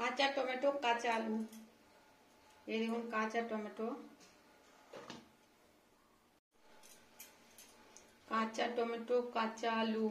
কাঁচা টমেটো, কাঁচা আলু। এই দেখুন কাঁচা টমেটো, কাঁচা আলু।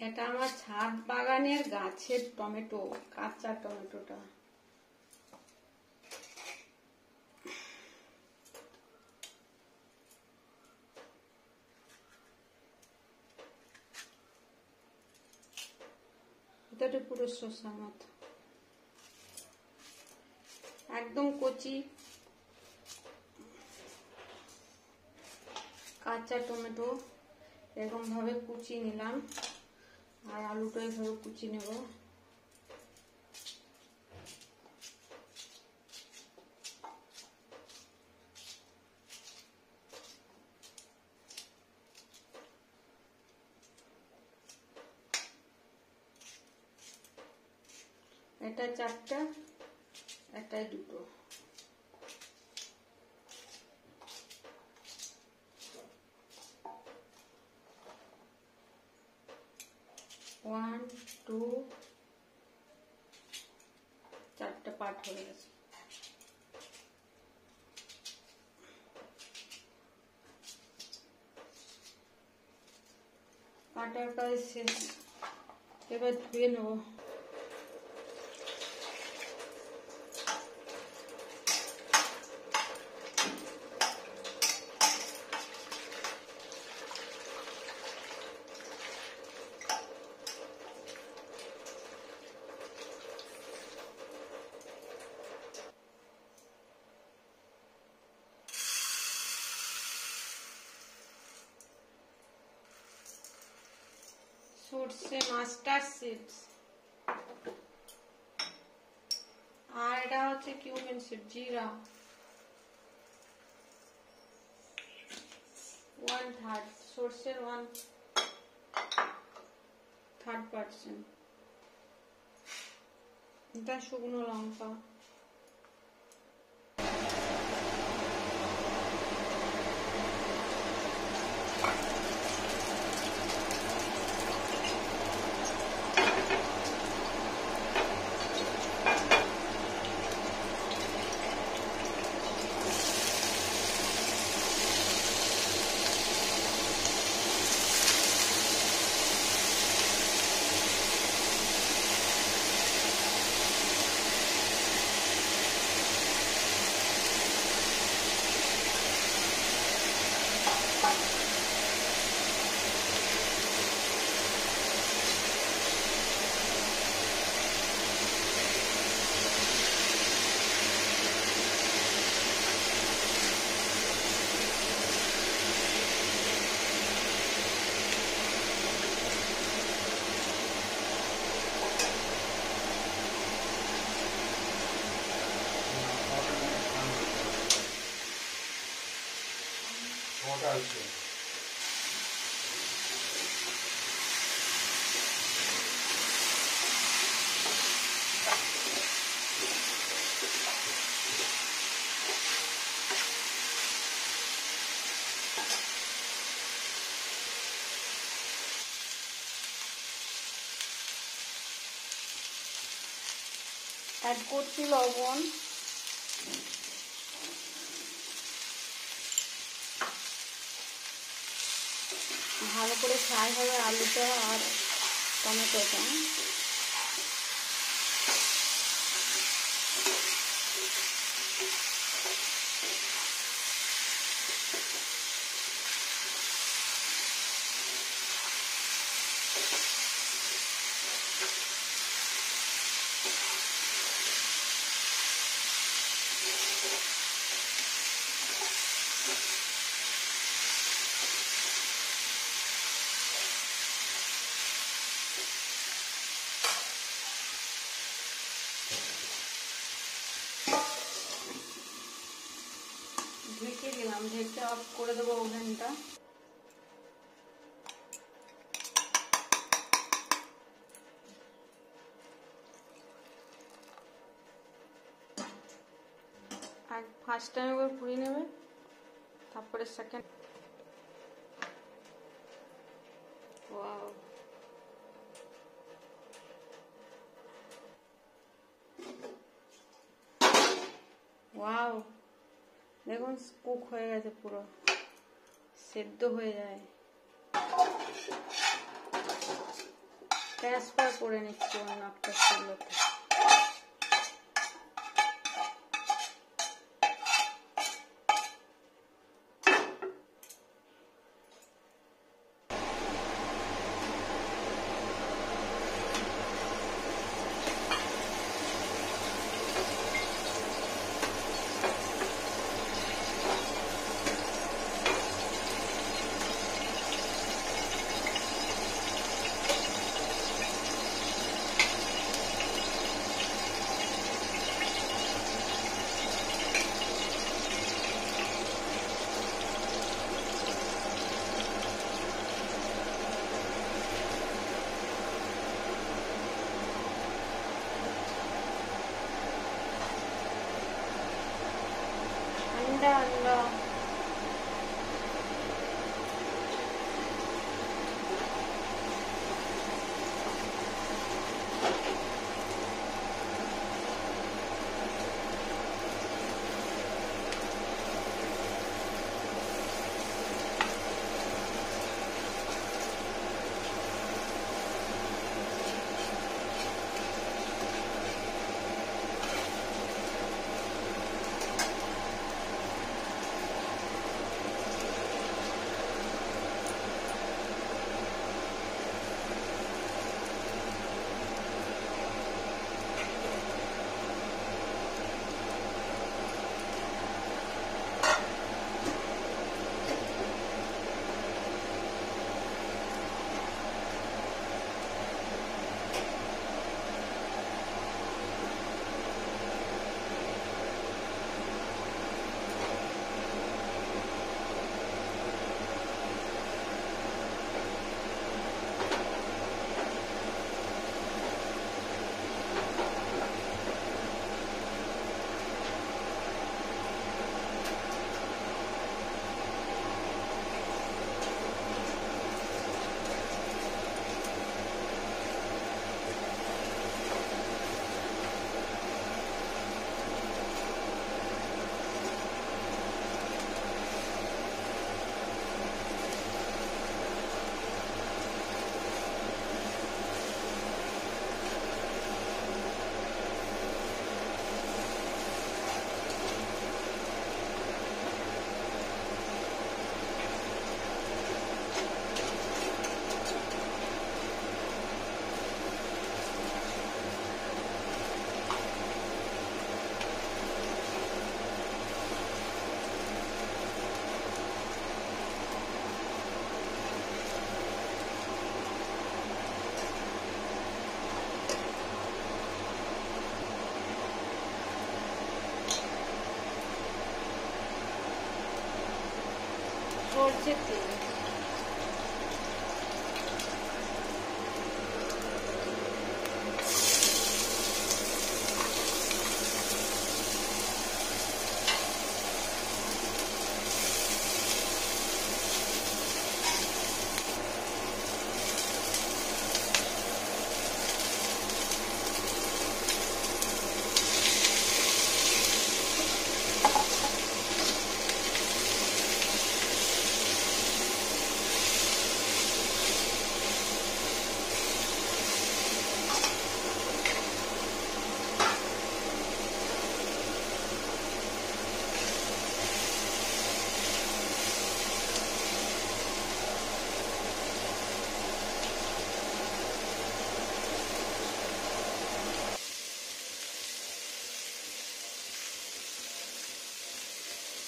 এটা আমার ছাদ বাগানের গাছের টমেটো, কাঁচা টমেটোটা। এটা পুরো শসা মতো, একদম কচি কাঁচা টমেটো এরকম ভাবে কুচি নিলাম, আর আলুটা এইভাবে কুচি নেব। এটা 4টা, এটাই 2টো। ওয়ান, 2, 4টা পার্ট হয়ে গেছে। কাটার কাজ শেষ, এবার ধুয়ে নেব। সরষে মাস্টার্ড সিডস, আর এটা হচ্ছে কিউমিন সিড, জিরা 1/3, সরষের 1/3%, এটা শুকনো লঙ্কা, অ্যাড করছি লবণ, ভালো করে ফ্রাই হবে আলুটা আর টমেটোটা। ঢেকে দিলাম, ঢেকে অফ করে দেবো ওভেনটা। আর ফার্স্ট টাইম একবার পুড়িয়ে নেবে, তারপরে সেকেন্ড। ওয়াও, ওয়াও, দেখুন কুক হয়ে গেছে, পুরো সেদ্ধ হয়ে যায়। ট্রান্সফার করে নিচ্ছি অন্য একটা চুলোতে। अंडा अंडा সরষের তেল।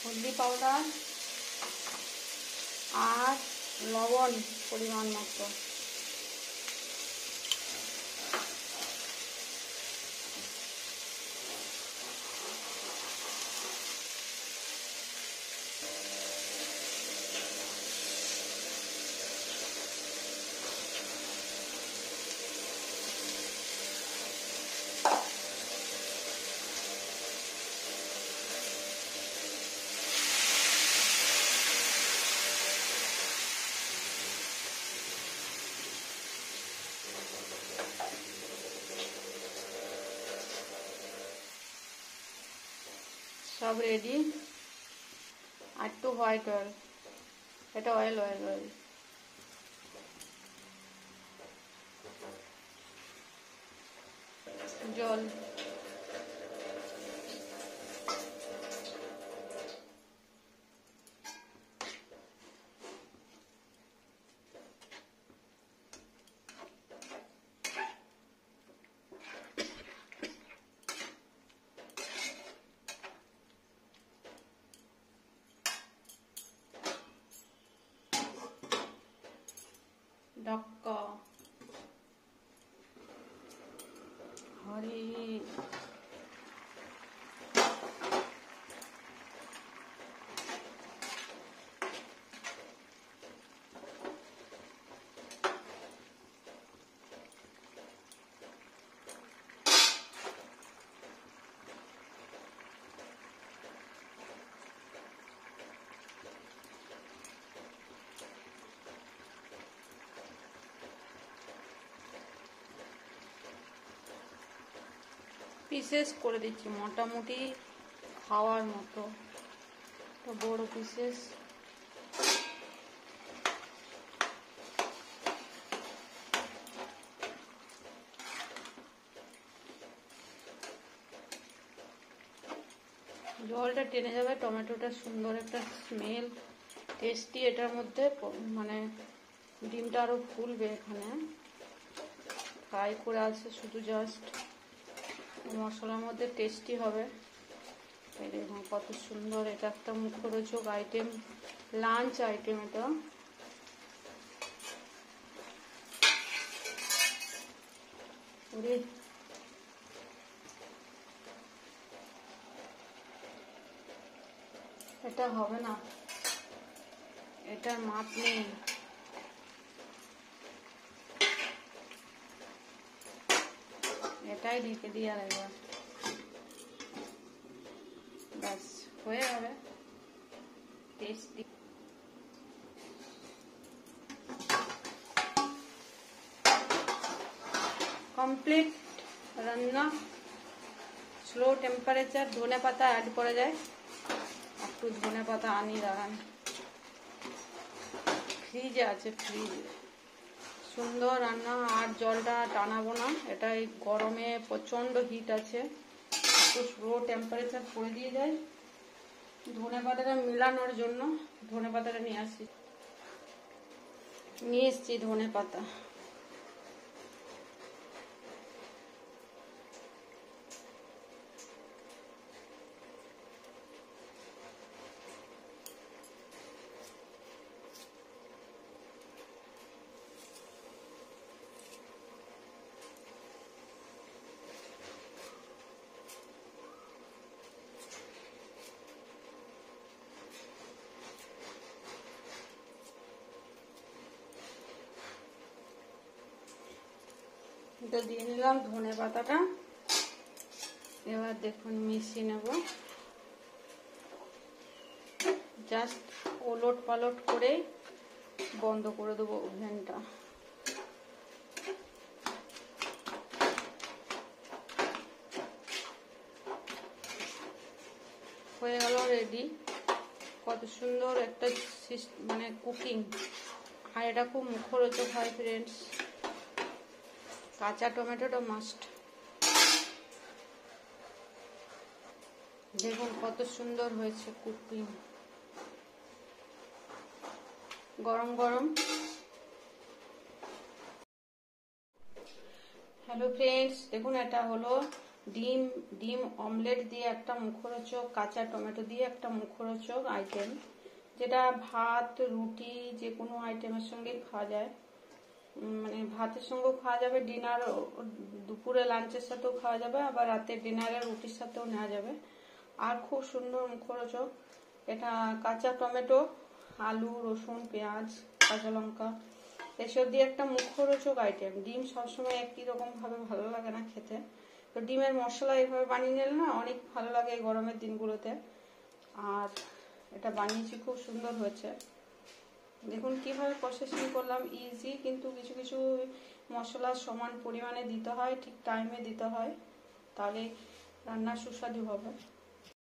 हल्दी पाउडार और लवण परिमाण मतो। সব রেডি। আর একটু হোয়াইট অয়েল, এটা অয়েল অয়েল অয়েল। জল, ঢাকা, হরি পিসেস করে দিচ্ছি মোটামুটি খাওয়ার মতো, তো বড় পিসেস। জলটা টেনে যাবে, টমেটোটা সুন্দর একটা স্মেল, টেস্টি। এটার মধ্যে মানে ডিমটা আরো ফুলবে। এখানে ফ্রাই করে আছে শুধু, জাস্ট মশলার মধ্যে টেস্টি হবে। এই দেখুন কত সুন্দর, এটা একটা মুখরোচক আইটেম, লাঞ্চ আইটেম এটা। এটা হবে না, এটার মাপ নেই। এটাই ঢেকে দিয়ে আর একবার, ব্যাস হয়ে যাবে টেস্টি। কমপ্লিট রান্না। Slow temperature. ধনে পাতা অ্যাড করা যায়, একটু ধনে পাতা আনি, দাঁড়ান, ফ্রিজে আছে, ফ্রিজে। সুন্দর রান্না। আর জলটা টানাবো না, এটা এই গরমে প্রচন্ড হিট আছে, একটু স্লো টেম্পারেচার করে দিয়ে যায়। ধনে পাতাটা মিলানোর জন্য ধনে পাতাটা নিয়ে এসছি ধনে পাতা। এটা দিয়ে নিলাম ধনে পাতাটা। এবার দেখুন মিশিয়ে নেব, জাস্ট ওলট পালট করে বন্ধ করে দেবো ওভেনটা। হয়ে গেল রেডি। কত সুন্দর একটা মানে কুকিং, আর এটা খুব মুখরোচক হয় ফ্রেন্ডস। কাঁচা টমেটোটা মাস্ট। দেখুন কত সুন্দর হয়েছে কুকিং, গরম গরম। হ্যালো ফ্রেন্ডস, দেখুন এটা হলো ডিম অমলেট দিয়ে একটা মুখরোচক, কাঁচা টমেটো দিয়ে একটা মুখরোচক আইটেম, যেটা ভাত, রুটি, যে কোনো আইটেমের সঙ্গে খাওয়া যায়। মানে ভাতের সঙ্গেও খাওয়া যাবে, ডিনার, দুপুরে লাঞ্চের সাথেও খাওয়া যাবে, আবার রাতে ডিনারে রুটির সাথেও নেওয়া যাবে। আর খুব সুন্দর মুখরোচক। এটা কাঁচা টমেটো, আলু, রসুন, পেঁয়াজ, কাঁচা লঙ্কা, এসব দিয়ে একটা মুখরোচক আইটেম। ডিম সবসময় একই রকম ভাবে ভালো লাগে না খেতে, তো ডিমের মশলা এইভাবে বানিয়ে নিলে না অনেক ভালো লাগে এই গরমের দিনগুলোতে। আর এটা বানিয়েছি, খুব সুন্দর হয়েছে। দেখুন কিভাবে প্রসেসিং করলাম, ইজি, কিন্তু কিছু কিছু মশলা সমান পরিমাণে দিতে হয়, ঠিক টাইমে দিতে হয়, তাহলে রান্না সুস্বাদু হবে।